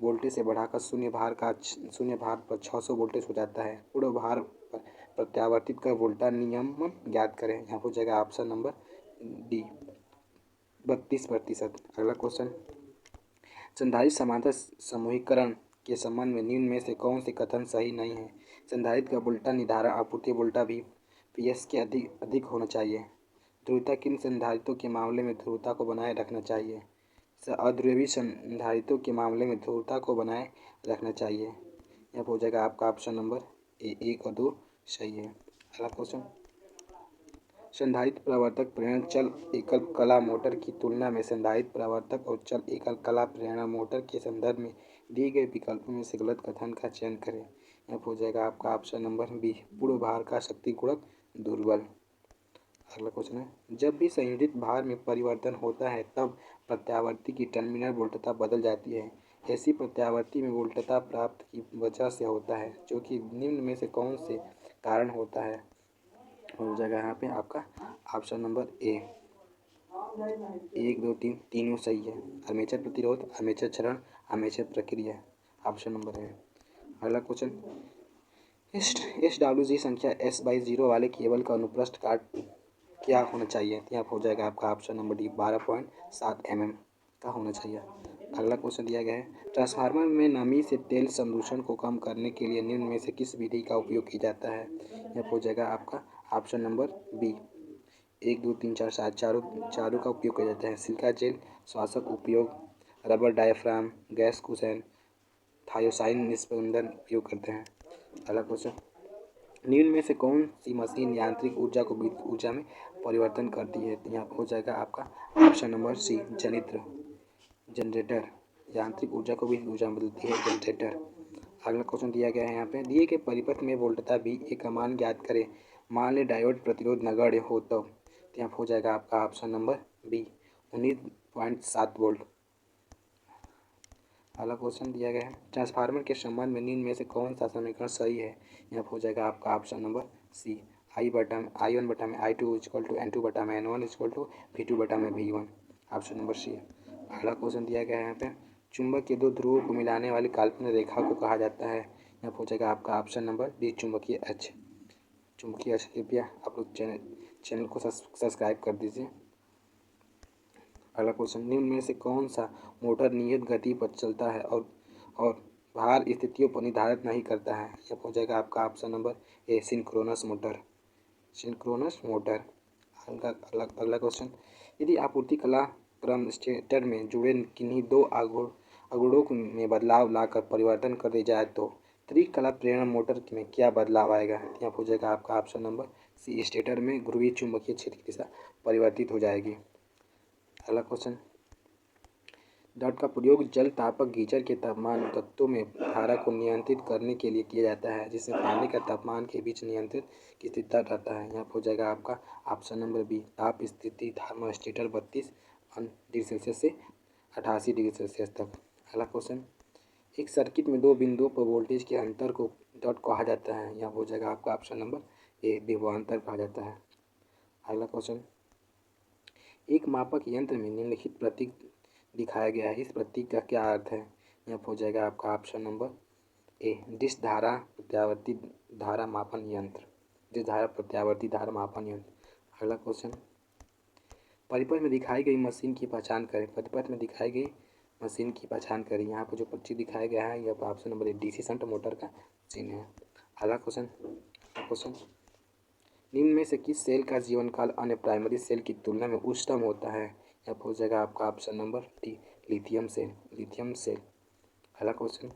वोल्टेज से बढ़ाकर शून्य भार पर 600 वोल्टेज हो जाता है। पूर्ण भार पर प्रत्यावर्तित का वोल्टा नियमन ज्ञात करें। यहाँ हो जाएगा ऑप्शन नंबर डी, 32%। अगला क्वेश्चन, संधारित्र समांतर समूहीकरण के संबंध में निम्न में से कौन से कथन सही नहीं है। संधारित्र का वोल्टा निर्धारण आपूर्ति वोल्टा भी PS के अधिक होना चाहिए। ध्रुवता किन संधारित्रों के मामले में ध्रुवता को बनाए रखना चाहिए। अध्रुवी संधारित्रों के मामले में ध्रुवता को बनाए रखना चाहिए। यहाँ हो जाएगा आपका ऑप्शन नंबर ए, 1 और 2 सही है। अगला क्वेश्चन, संधारित्र प्रवर्तक प्रेरण चल एकल कला मोटर की तुलना में संधारित्र प्रवर्तक और चल एकल कला प्रेरणा मोटर के संदर्भ में दिए गए विकल्पों में से गलत कथन का चयन करें। यहाँ हो जाएगा आपका ऑप्शन नंबर बी, पूर्ण भार का शक्ति गुणक दुर्बल। अगला क्वेश्चन है, जब भी संयोजित भार में परिवर्तन होता है तब प्रत्यावर्ती की टर्मिनल वोल्टता बदल जाती है। ऐसी प्रत्यावर्ती में वोल्टता प्राप्त की वजह से होता है जो कि निम्न में से कौन से कारण होता है। हो जाएगा यहाँ पे आपका ऑप्शन नंबर ए, 1 2 3 तीनों सही है। आर्मेचर प्रतिरोध, आर्मेचर क्षरण, आर्मेचर प्रक्रिया, ऑप्शन नंबर है। अगला क्वेश्चन, SWG संख्या S/0 वाले केबल का अनुप्रस्थ काट क्या होना चाहिए? यहाँ हो जाएगा आपका ऑप्शन नंबर डी 12.7 mm का होना चाहिए। अगला क्वेश्चन दिया गया है, ट्रांसफार्मर में नमी से तेल संदूषण को कम करने के लिए निम्न में से किस विधि का उपयोग किया जाता है? यहाँ हो जाएगा आपका ऑप्शन नंबर बी। 1 2 3 4 7 चारों का उपयोग किया जाता है। सिलिका जेल, श्वासक उपयोग, रबर डायफ्राम, गैस कुशन, थायोसाइन निस्पंदन उपयोग करते हैं। अगला क्वेश्चन, निम्न में से कौन सी मशीन यांत्रिक ऊर्जा को विद्युत ऊर्जा में परिवर्तन करती है? यहाँ हो जाएगा आपका ऑप्शन नंबर सी, जनरेटर। यांत्रिक ऊर्जा को विद्युत ऊर्जा में बदलती है जनरेटर। अगला क्वेश्चन दिया गया है यहाँ पे, दिए गए परिपथ में वोल्टता V का मान ज्ञात करें। मान ले डायोड प्रतिरोध नगण्य हो तो यहाँ हो जाएगा आपका ऑप्शन नंबर बी 19.7 वोल्ट। अगला क्वेश्चन दिया गया है, ट्रांसफार्मर के संबंध में निम्न में से कौन सा समीकरण सही है? यहाँ हो जाएगा आपका ऑप्शन नंबर सी, I1 बटा में I2 इक्वल टू N2 बटा में N1 इक्वल टू V2 बटा में V1, ऑप्शन नंबर सी है। अगला क्वेश्चन दिया गया है यहाँ पे, चुंबक के दो ध्रुवों को मिलाने वाली काल्पनिक रेखा को कहा जाता है? यहाँ हो जाएगा आपका ऑप्शन नंबर डी, चुंबकीय अक्ष। चुंबकीय अक्ष, कृपया आप लोग चैनल को सब्सक्राइब कर दीजिए। अगला क्वेश्चन, निम्न में से कौन सा मोटर नियत गति पर चलता है और भार स्थितियों पर निर्धारित नहीं करता है? यह हो जाएगा आपका ऑप्शन नंबर ए, सिंक्रोनस मोटर। अगला क्वेश्चन, यदि आपूर्ति कला क्रम स्टेटर में जुड़े किन्हीं दो अगुणों में बदलाव लाकर परिवर्तन कर दिया जाए तो त्रिकला प्रेरण मोटर में क्या बदलाव आएगा? यहाँ हो जाएगा आपका ऑप्शन नंबर सी, स्टेटर में ध्रुवीय चुंबकीय क्षेत्र की दिशा परिवर्तित हो जाएगी। अगला क्वेश्चन, डॉट का प्रयोग जल तापक गीजर के तापमान तत्वों में धारा को नियंत्रित करने के लिए किया जाता है, जिससे पानी का तापमान के बीच नियंत्रित की स्थिति रहता है। यहाँ हो जाएगा आपका ऑप्शन नंबर बी, ताप स्थिति थर्मोस्टेटर 32 डिग्री सेल्सियस से 88 डिग्री सेल्सियस तक। अगला क्वेश्चन, एक सर्किट में दो बिंदुओं पर वोल्टेज के अंतर को डॉट कहा जाता है। यहाँ हो जाएगा आपका ऑप्शन नंबर ए, विभवांतर कहा जाता है। अगला क्वेश्चन, एक मापक यंत्र में निम्नलिखित प्रतीक दिखाया गया है, इस प्रतीक का क्या अर्थ है? यहाँ हो जाएगा आपका ऑप्शन नंबर ए, डिश धारा प्रत्यावर्ती धारा मापन यंत्र। अगला क्वेश्चन, परिपथ में दिखाई गई मशीन की पहचान करें। यहाँ पर जो प्रतीक दिखाया गया है यह ऑप्शन नंबर ए, DC शंट मोटर का चिन्ह है। अगला क्वेश्चन, निम्न में से किस सेल का जीवन काल अन्य प्राइमरी सेल की तुलना में उच्चतम होता है? यहाँ हो जाएगा आपका option number D, lithium cell. अगला क्वेश्चन,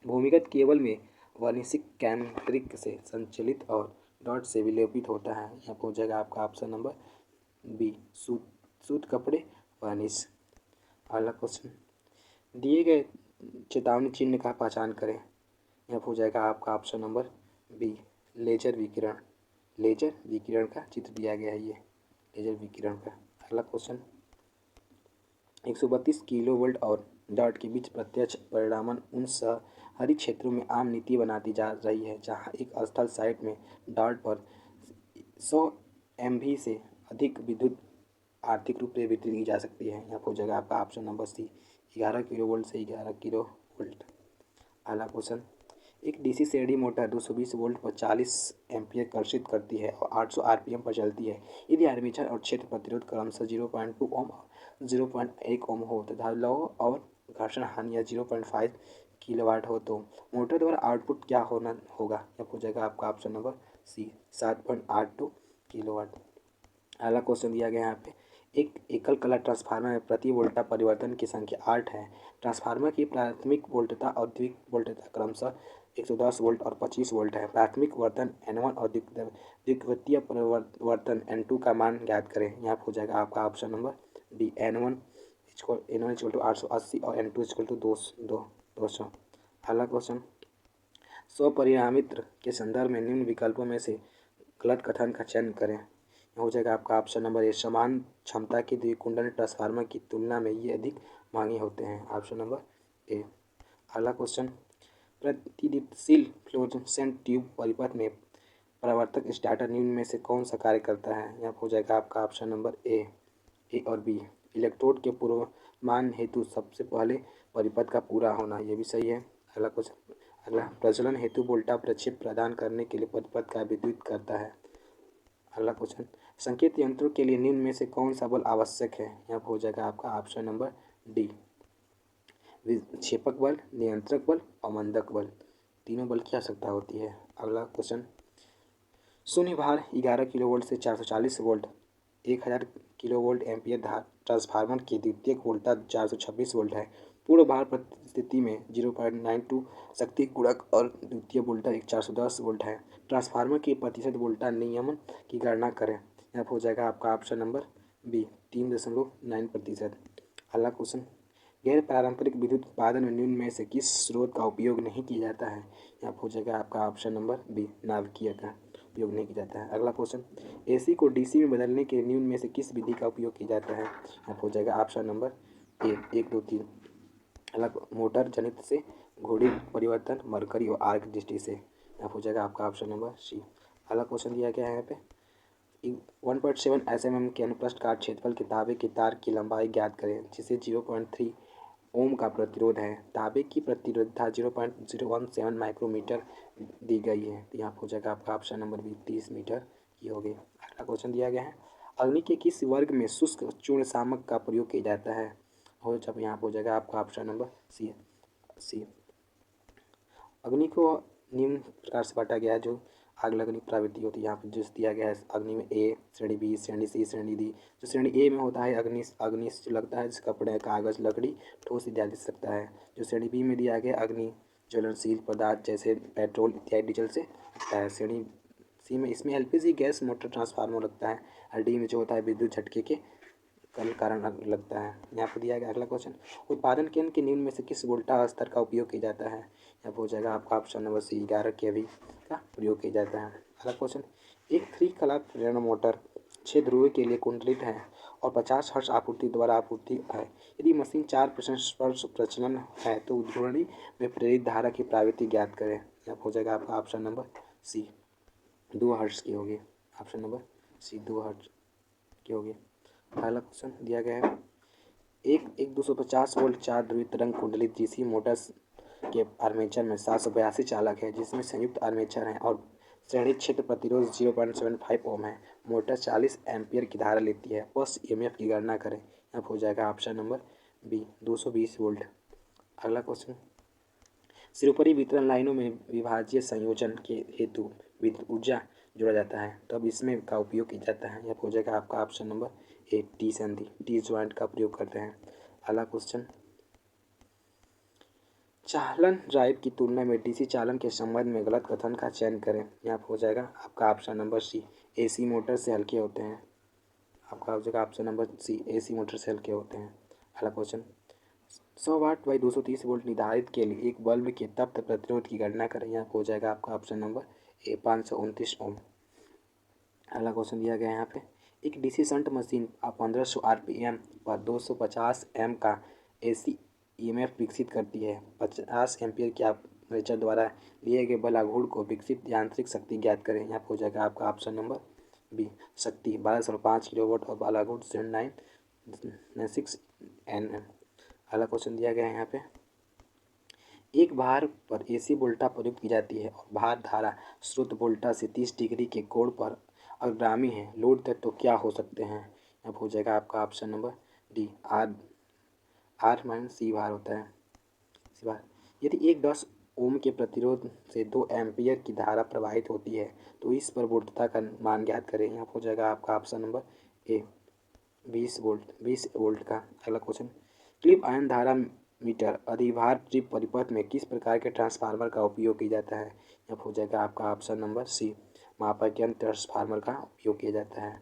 भूमिगत केबल में वाणिज्यिक कैंद्रिक से संचालित और डॉट से विलेपित होता है। यहाँ हो जाएगा आपका ऑप्शन नंबर बी, सूत कपड़े वार्निश। अगला क्वेश्चन, दिए गए चेतावनी चिन्ह का पहचान करें। यहाँ हो जाएगा आपका ऑप्शन नंबर बी, लेजर विकिरण का चित्र दिया गया है, ये लेजर विकिरण का। अगला क्वेश्चन, 132 किलोवोल्ट और डॉट के बीच प्रत्यक्ष परिणामन उन शहरी क्षेत्रों में आम नीति बनाती जा रही है जहां एक स्थल साइट में डॉट पर 100 MV से अधिक विद्युत आर्थिक रूप से वितरित की जा सकती है। यहाँ हो जाएगा आपका ऑप्शन नंबर सी, 11 किलोवोल्ट से 11 किलोवोल्ट। अगला क्वेश्चन, एक DC श्रेणी मोटर 220 वोल्ट पर 40 एम्पीयर कर्षित करती है और 800 RPM पर चलती है। यदि आर्मेचर और क्षेत्र प्रतिरोध क्रमशः 0.2 ओम और 0.1 ओम हो तथा लौ और घर्षण हानि या 0.5 किलोवाट हो तो मोटर द्वारा आउटपुट क्या होगा? यह हो जाएगा आपका ऑप्शन नंबर सी, 7.82 किलोवाट। अगला क्वेश्चन दिया गया है यहाँ पे, एक एकल कला ट्रांसफार्मर में प्रति वोल्टता परिवर्तन की संख्या 8 है। ट्रांसफार्मर की प्राथमिक वोल्टता और द्वितीयक वोल्टता क्रमशः 110 वोल्ट और 25 वोल्ट है। प्राथमिक वर्तन N1 और द्वितीय परिवर्तन N2 का मान ज्ञात करें। यहाँ हो जाएगा आपका option number D, N1 equal to 880 और N2 इक्वल टू 200। अगला क्वेश्चन, स्वपरिणामित्र के संदर्भ में निम्न विकल्पों में से गलत कथन का चयन करें। हो जाएगा आपका ऑप्शन नंबर ए, समान क्षमता के द्विकुंडल ट्रांसफार्मर की तुलना में ये अधिक महंगे होते हैं, ऑप्शन नंबर ए। अगला क्वेश्चन, प्रतिदीप्तिशील फ्लोरोसेंट ट्यूब परिपथ में परावर्तक स्टार्टर निम्न में से कौन सा कार्य करता है? यहाँ हो जाएगा आपका ऑप्शन नंबर ए, ए और बी। इलेक्ट्रोड के पूर्वमान हेतु सबसे पहले परिपथ का पूरा होना, ये भी सही है। अगला क्वेश्चन, अगला, प्रज्वलन हेतु वोल्टा प्रक्षेप प्रदान करने के लिए परिपथ का विद्युत करता है। अगला क्वेश्चन, संकेत यंत्रों के लिए निम्न में से कौन सा बल आवश्यक है। यहाँ पर हो जाएगा आपका ऑप्शन नंबर डी, विक्षेपक बल, नियंत्रक बल, अवमंदक बल, तीनों बल की आवश्यकता होती है। अगला क्वेश्चन, शून्य भार 11 किलोवोल्ट से 440 वोल्ट 1000 किलोवोल्ट एम्पीयर धार ट्रांसफार्मर की द्वितीयक वोल्टेज 426 वोल्ट है। पूर्ण भार परिस्थिति में 0.92 शक्ति गुणक और द्वितीय वोल्टेज 410 वोल्ट है। ट्रांसफार्मर की प्रतिशत वोल्टेज नियमन की गणना करें। यहाँ हो जाएगा आपका ऑप्शन नंबर बी, 3.9%। अगला क्वेश्चन, गैर पारंपरिक विद्युत उत्पादन में निम्न में से किस स्रोत का उपयोग नहीं किया जाता है। यहाँ हो जाएगा आपका ऑप्शन नंबर बी, नाभिकीय का उपयोग नहीं किया जाता है। अगला क्वेश्चन, एसी को डीसी में बदलने के निम्न में से किस विधि का उपयोग किया जाता है। यहाँ हो जाएगा ऑप्शन नंबर ए, 1, 2, 3। अलग, मोटर जनित से घोड़ी परिवर्तन, मरकरी और आर्क दृष्टि से। यहाँ हो जाएगा आपका ऑप्शन नंबर सी। अगला क्वेश्चन दिया गया है यहाँ पे, 1.7 SMM के अनुप्रस्थ काट क्षेत्रफल के तांबे के तार की लंबाई ज्ञात करें जिसे 0.3 ओम का प्रतिरोध है। तांबे की प्रतिरोधता 0.017 माइक्रोमीटर दी गई है। तो यहाँ हो जाएगा आपका ऑप्शन नंबर बी, 30 मीटर की होगी। अगला क्वेश्चन दिया गया है, अग्नि के किस वर्ग में शुष्क चूर्ण सामक का प्रयोग किया जाता है। हो जब यहाँ हो जाएगा आपका ऑप्शन नंबर सी। अग्नि को निम्न प्रकार से बांटा गया है जो आग लगने की प्रवृत्ति होती है। यहाँ पर जिस दिया गया है अग्नि में ए श्रेणी, बी श्रेणी, सी श्रेणी, डी। जो श्रेणी ए में होता है अग्नि से जो लगता है जैसे कपड़े, कागज, लकड़ी, ठोस इत्यादि से लगता है। जो श्रेणी बी में दिया गया अग्नि ज्वलनशील पदार्थ जैसे पेट्रोल इत्यादि डीजल से लगता है। श्रेणी सी में इसमें एलपीजी गैस मोटर ट्रांसफार्मर लगता है। और डी में जो होता है विद्युत झटके के कारण लगता है। यहाँ पर दिया गया अगला क्वेश्चन, उत्पादन केंद्र के निम्न में से किस वोल्टा स्तर का उपयोग किया जाता है। यहाँ हो जाएगा आपका ऑप्शन नंबर सी, 11 kV का प्रयोग किया जाता है। अगला क्वेश्चन, एक 3 कला प्रेरण मोटर 6 ध्रुव के लिए कुंडलित है और 50 हर्ट्ज आपूर्ति द्वारा आपूर्ति है। यदि मशीन 4% पर प्रचलन है तो घूर्णी में प्रेरित धारा की प्रवृत्ति ज्ञात करें। यहाँ हो जाएगा आपका ऑप्शन नंबर सी, 2 हर्ट्ज की होगी। ऑप्शन नंबर सी, 2 हर्ट्ज की होगी। अगला क्वेश्चन दिया गया है, एक 250 वोल्ट 4 ध्रुवीय तरंग कुंडलित डीसी मोटर्स के आर्मेचर में 782 चालक है जिसमें संयुक्त आर्मेचर है और श्रेणी क्षेत्र प्रतिरोध 0.75 ओम है। मोटर 40 एम्पियर की धारा लेती है। बस ईएमएफ की गणना करें। यहाँ हो जाएगा ऑप्शन नंबर बी, 220 वोल्ट। अगला क्वेश्चन, सिरोपरी वितरण लाइनों में विभाज्य संयोजन के हेतु विद्युत ऊर्जा जोड़ा जाता है तब इसमें का उपयोग किया जाता है। यह हो जाएगा आपका ऑप्शन नंबर ए, टी संधि, टी ज्वाइंट का प्रयोग करते हैं। अगला क्वेश्चन, चालन ड्राइव की तुलना में डीसी चालन के संबंध में गलत कथन का चयन करें। यहाँ हो जाएगा आपका option number C, AC motor से हल्के होते हैं। आपका हो जाएगा option number C, AC motor से हल्के होते हैं। अगला क्वेश्चन, 100 वाट बाई 230 वोल्ट निर्धारित के लिए एक बल्ब के तप्त प्रतिरोध की गणना करें। यहाँ हो जाएगा आपका ऑप्शन नंबर ए, 529 ओम। अगला क्वेश्चन दिया गया है यहाँ पे, एक डीसी शंट मशीन 1500 RPM पर 250 एम का एसी ईएमएफ विकसित करती है। 50 एम्पियर के आर्मेचर द्वारा लिए गए बलाघूर्ण को विकसित यांत्रिक शक्ति ज्ञात करें। यहाँ हो जाएगा आपका ऑप्शन नंबर बी, शक्ति 12.5 किलोवाट और बलाघूर्ण 0996 Nm। अगला क्वेश्चन दिया गया है यहाँ पे, एक भार पर एसी वोल्टा प्रयुक्त की जाती है और भार धारा स्रोत वोल्टा से 30 डिग्री के कोण पर अग्रगामी है। लोड तत्व तो क्या हो सकते हैं। अब हो जाएगा आपका option number D, R minus C भार होता है, सी भार। यदि एक 10 ओम के प्रतिरोध से 2 एम्पियर की धारा प्रवाहित होती है तो इस पर वोल्टता का मान ज्ञात करें। यहाँ हो जाएगा आपका ऑप्शन नंबर ए, 20 वोल्ट का। अगला क्वेश्चन, क्लिप आयन धारा मीटर अधिभार ट्रिप परिपथ में किस प्रकार के ट्रांसफार्मर का उपयोग किया जाता है। यहाँ हो जाएगा आपका ऑप्शन नंबर सी, मापक यंत्र ट्रांसफार्मर का उपयोग किया जाता है।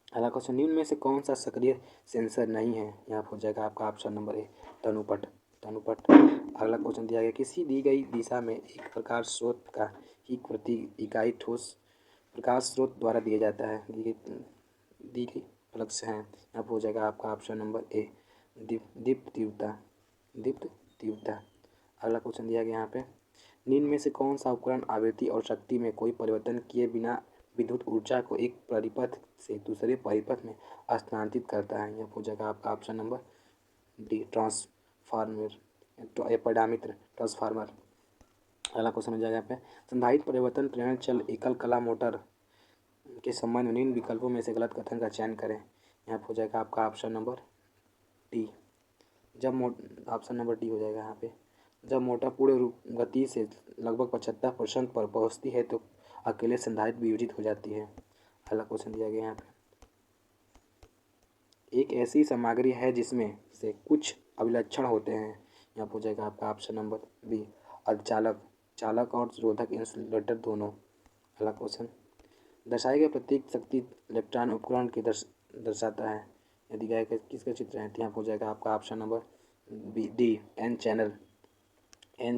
अगला क्वेश्चन, निम्न में से कौन सा सक्रिय सेंसर नहीं है। यहाँ हो जाएगा आपका ऑप्शन नंबर ए, तनुपट। अगला क्वेश्चन दिया गया, किसी दी गई दिशा में एक प्रकाश स्रोत का ही प्रति इकाई ठोस प्रकाश स्रोत द्वारा दिया जाता है। दी गई फ्लक्स है। यहाँ हो जाएगा आपका ऑप्शन नंबर ए, दीप्त तीव्रता। अगला क्वेश्चन दिया गया यहाँ पे, निम्न में से कौन सा उपकरण आवृत्ति और शक्ति में कोई परिवर्तन किए बिना विद्युत ऊर्जा को एक परिपथ से दूसरे परिपथ में स्थानांतरित करता है। यह हो जाएगा आपका ऑप्शन नंबर डी, ट्रांसफार्मर, एपीडामित्र ट्रांसफार्मर। अगला क्वेश्चन हो जाएगा यहाँ पे, संधारित्र परिवर्तन प्रेरण चल एकल कला मोटर के संबंध में निम्न विकल्पों में से गलत कथन का चयन करें। यहाँ पे हो जाएगा आपका option number D. Option number D हो जाएगा यहाँ पे, जब मोटर पूर्ण रूप गति से लगभग 75% पर पहुँचती है तो अकेले संधारित्र वियोजित हो जाती है। अगला क्वेश्चन दिया गया यहाँ पे, एक ऐसी सामग्री है जिसमें से कुछ अभिलक्षण होते हैं। यहाँ हो जाएगा आपका ऑप्शन नंबर बी, अर्धचालक, चालक और रोधक इंसुलेटर दोनों। अगला क्वेश्चन, दर्शाए गए प्रतीक शक्ति इलेक्ट्रॉन उपकरण के दर्शाता है। यदि गया किसका चित्र है तो यहाँ हो जाएगा आपका option number B D, N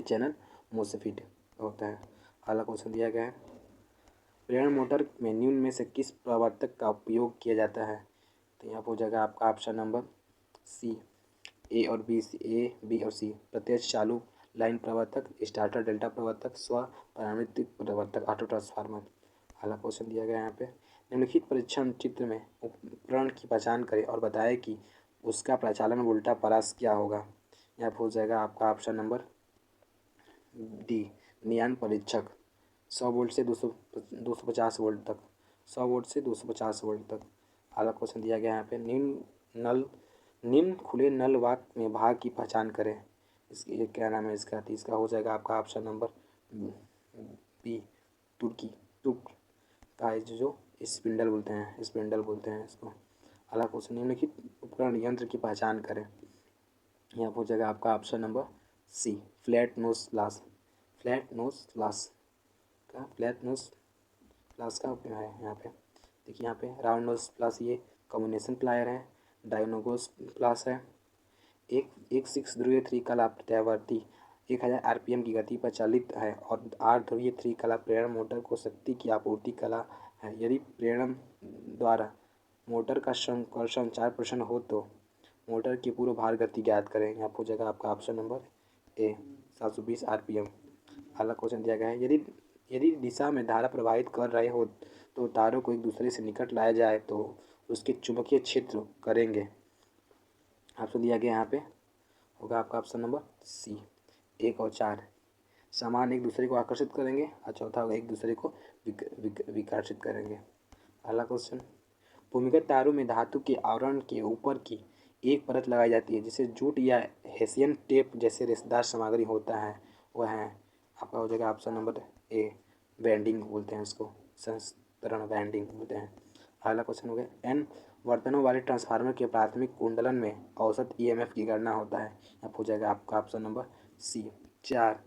channel MOSFET होता है। अगला क्वेश्चन दिया गया है, प्रेरण मोटर में निम्न में से किस प्रवर्तक का उपयोग किया जाता है। तो यहाँ हो जाएगा आपका option number C, A B और सी, प्रत्यक्ष चालू लाइन प्रवर्तक, स्टार्टर डेल्टा प्रवर्तक, स्व परावर्तित प्रवर्तक, ऑटो ट्रांसफार्मर। अगला क्वेश्चन दिया गया है यहाँ पे, निम्नलिखित परीक्षण चित्र में उपकरण की पहचान करें और बताएं कि उसका प्रचालन उल्टा परास क्या होगा। यहाँ हो जाएगा आपका ऑप्शन नंबर डी, नियन परीक्षक, 100 वोल्ट से 250 वोल्ट तक, 100 वोल्ट से 250 वोल्ट तक। अगला क्वेश्चन दिया गया है यहाँ पे, निम्न खुले नल वाल्व में भाग की पहचान करें। इसकी ये क्या नाम है इसका, तो इसका हो जाएगा आपका ऑप्शन नंबर बी, तुर्क का जो स्पिंडल बोलते हैं इसको। अगला क्वेश्चन, निम्नलिखित उपकरण यंत्र की पहचान करें। यहाँ हो जाएगा आपका option number C, flat nose glass का उपयोग है यहाँ पे। देखिए यहाँ पे राउंड नोज प्लस, ये कम्युनिकेशन प्लायर है, डायनोगोस प्लस है, एक 6 ध्रुवीय 3 कला प्रत्यावर्ती 1000 RPM की गति पर चालित है और 8 ध्रुवीय 3 कला प्रेरण मोटर को शक्ति की आपूर्ति कला है। यदि प्रेरण द्वारा मोटर का संकर्षण 4% हो तो मोटर की पूर्व भार गति ज्ञात करें। यहाँ हो जाएगा आपका ऑप्शन नंबर ए, 720 RPM। अगला क्वेश्चन दिया गया है, यदि दिशा में धारा प्रवाहित कर रहे हो तो तारों को एक दूसरे से निकट लाया जाए तो उसके चुंबकीय क्षेत्र करेंगे। ऑप्शन दिया गया यहाँ पे होगा आपका ऑप्शन नंबर सी, 1 और 4 समान एक दूसरे को आकर्षित करेंगे और चौथा होगा एक दूसरे को विकर्षित करेंगे। अगला क्वेश्चन, भूमिगत तारों में धातु के आवरण के ऊपर की एक परत लगाई जाती है जिसे जूट या हेसियन टेप जैसे रेशेदार सामग्री होता है, वह है आपका हो जाएगा ऑप्शन नंबर ए, बैंडिंग बोलते हैं इसको, संस्तरण बैंडिंग बोलते हैं। अगला क्वेश्चन हो गया, एन वर्तनों वाले ट्रांसफार्मर के प्राथमिक कुंडलन में औसत EMF की गणना होता है। अब हो जाएगा आपका option number C, 4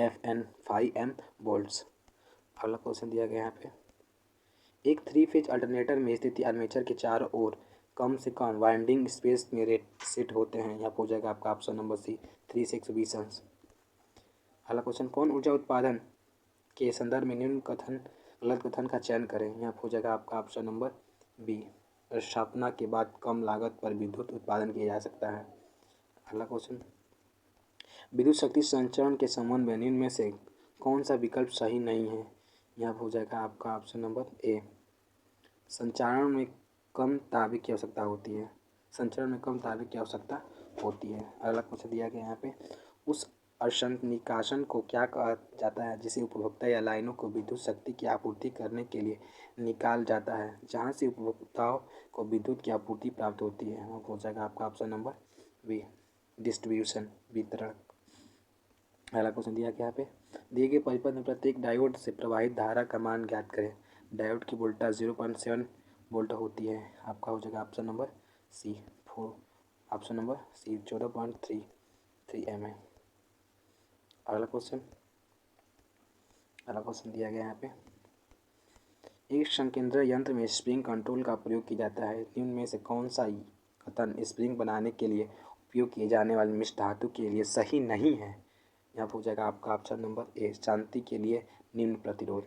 FN 5M volts. अगला क्वेश्चन दिया गया यहाँ पे, एक 3 फेज अल्टरनेटर में स्थित आर्मेचर के चारों ओर कम से कम वाइंडिंग स्पेस में सेट होते हैं। यहाँ हो जाएगा आपका ऑप्शन नंबर सी, 3 से 120 अंश। अगला क्वेश्चन, कौन ऊर्जा उत्पादन के संदर्भ में निम्न गलत कथन का चयन करें। यहाँ हो जाएगा आपका ऑप्शन नंबर बी, स्थापना के बाद कम लागत पर विद्युत उत्पादन किया जा सकता है। अगला क्वेश्चन, विद्युत शक्ति संचरण के संबंध में निम्न में से कौन सा विकल्प सही नहीं है। यहाँ हो जाएगा आपका ऑप्शन नंबर ए, संचरण में कम ताप की आवश्यकता होती है। अगला क्वेश्चन दिया गया यहाँ पे, उस अशंत निकासन को क्या कहा जाता है जिसे उपभोक्ता या लाइनों को विद्युत शक्ति की आपूर्ति करने के लिए निकाल जाता है, जहाँ से उपभोक्ताओं को विद्युत की आपूर्ति प्राप्त होती है। वह हो जाएगा आपका ऑप्शन नंबर बी, डिस्ट्रीब्यूशन, वितरण। अगला क्वेश्चन दिया गया यहाँ पे, दिए गए परिपथ में प्रत्येक डायोड से प्रवाहित धारा का मान ज्ञात करें। डायोड की वोल्टेज 0.7 वोल्ट होती है। आपका हो जाएगा ऑप्शन नंबर सी, 14.33 mm। अगला क्वेश्चन दिया गया यहाँ पे, एक संकेंद्र यंत्र में स्प्रिंग कंट्रोल का प्रयोग किया जाता है। निम्न में से कौन सा कथन स्प्रिंग बनाने के लिए उपयोग किए जाने वाले मिश्र धातु के लिए सही नहीं है। यहाँ हो जाएगा आपका ऑप्शन नंबर ए, शांति के लिए निम्न प्रतिरोध।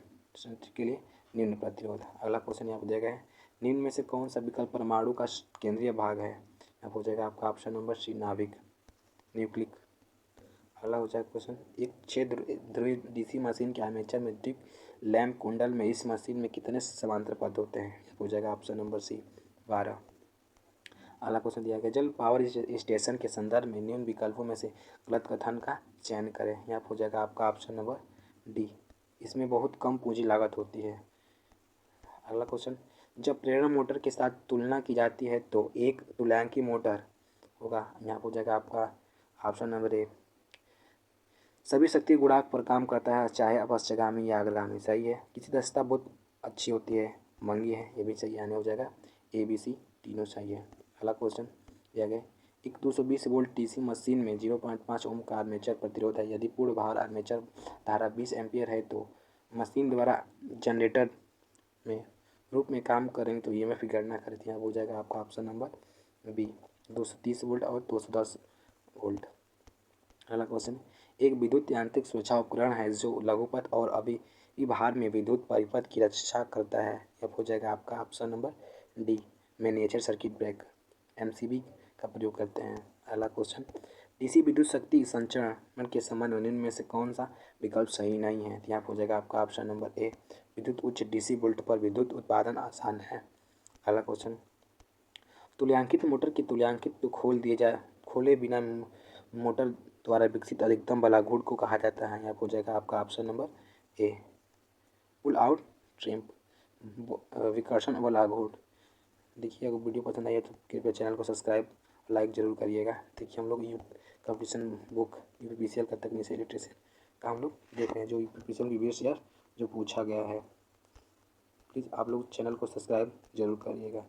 अगला क्वेश्चन यहाँ पर दिया गया है, निम्न में से कौन सा विकल्प परमाणु का केंद्रीय भाग है। यहाँ हो जाएगा आपका ऑप्शन नंबर सी, नाभिक, न्यूक्लिक। अगला हो जाएगा क्वेश्चन, एक 6 ध्रुवीय डीसी मशीन के आर्मेचर में दीप लैंप कुंडल में इस मशीन में कितने समांतर पद होते हैं? हो जाएगा ऑप्शन नंबर सी 12। अगला क्वेश्चन दिया गया, जल पावर स्टेशन के संदर्भ में निम्न विकल्पों में से गलत कथन का चयन करें। यहाँ हो जाएगा आपका ऑप्शन नंबर डी, इसमें बहुत कम पूंजी लागत होती है। अगला क्वेश्चन, जब प्रेरण मोटर के साथ तुलना की जाती है तो एक तुल्यांकी मोटर होगा। यहाँ हो जाएगा आपका ऑप्शन नंबर ए, सभी शक्ति गुणांक पर काम करता है, चाहे अपश्चगामी या अग्रगामी। सही है। किसी दक्षता बहुत अच्छी होती है, महंगी है, ये भी सही आने हो जाएगा ए बी सी तीनों सही है। अगला क्वेश्चन दिया गया, एक 220 वोल्ट डीसी मशीन में 0.5 ओम का आर्मेचर प्रतिरोध है। यदि पूर्ण भार आर्मेचर धारा 20 एम्पियर है तो मशीन द्वारा जनरेटर में रूप में काम करेंगे तो ईएमएफ की गणना करें। यहाँ हो जाएगा आपका ऑप्शन नंबर बी 230 वोल्ट और 210 वोल्ट। अगला क्वेश्चन, एक विद्युत यांत्रिक सुरक्षा उपकरण है जो लघुपथ और अभी भार में विद्युत परिपथ की रक्षा करता है। यह हो जाएगा आपका option number D miniature circuit breaker MCB का प्रयोग करते हैं। अगला क्वेश्चन, डीसी विद्युत शक्ति संचरण के संबंध में निम्न में से कौन सा विकल्प सही नहीं है? यहाँ हो जाएगा आपका ऑप्शन नंबर ए, विद्युत उच्च डीसी वोल्ट पर विद्युत उत्पादन आसान है। अगला क्वेश्चन, तुल्यांकित मोटर की तुल्यांकित तो खोले बिना मोटर द्वारा विकसित अधिकतम बलाघूर्ण को कहा जाता है। यहाँ हो जाएगा आपका option number A, pull out ट्रिम्प विकर्षण बलाघूर्ण। देखिए अगर वीडियो पसंद आई है तो कृपया चैनल को सब्सक्राइब लाइक ज़रूर करिएगा। देखिए हम लोग कंपटीशन बुक यूपीपीसीएल का तकनीक से इलेक्ट्रिशियन का हम लोग देख रहे हैं, जो यूपीपीसीएल प्रीवियस ईयर जो पूछा गया है। प्लीज़ आप लोग चैनल को सब्सक्राइब जरूर करिएगा।